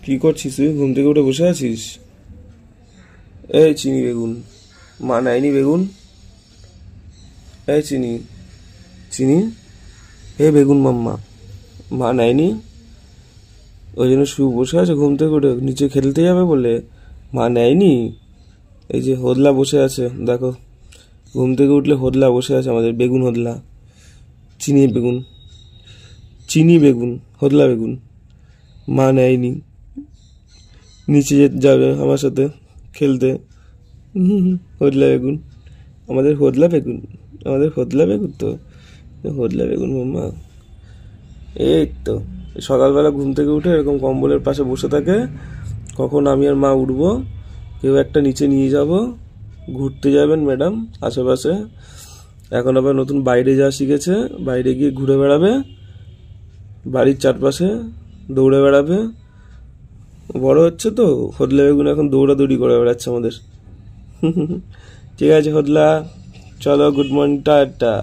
কি করছিস তুই? ঘুম থেকে উঠে বসে আছিস? এই চিনি বেগুন, মা নেয়নি বেগুন? এই চিনি, চিনি, এ বেগুন মাম্মা, মা নেয়নি? ওই জন্য শুয়ে বসে আছে ঘুম থেকে উঠে, নিচে খেলতে যাবে বলে মা নেয়নি। এই যে হোদলা বসে আছে দেখো, ঘুম থেকে উঠলে হোদলা বসে আছে আমাদের, বেগুন হোদলা, চিনি বেগুন, চিনি বেগুন, হোদলা বেগুন, মা নেয়নি। নিচে যাবে আমার সাথে খেলতে। হোদলা বেগুন, আমাদের হোদলা বেগুন, আমাদের হোদলা বেগুন তো, হোদলা বেগুন মাম্মা। এই তো সকালবেলা ঘুম থেকে উঠে এরকম কম্বলের পাশে বসে থাকে, কখন আমি আর মা উঠবো, কেউ একটা নিচে নিয়ে যাব, ঘুরতে যাবেন ম্যাডাম আশেপাশে। এখন আবার নতুন বাইরে যাওয়া শিখেছে, বাইরে গিয়ে ঘুরে বেড়াবে, বাড়ির চারপাশে দৌড়ে বেড়াবে। বড় হচ্ছে তো হোদলা বেগুন, এখন দৌড়াদৌড়ি করে বেড়াচ্ছে আমাদের। ঠিক আছে হোদলা, চলো গুড মর্নিং, টাটা।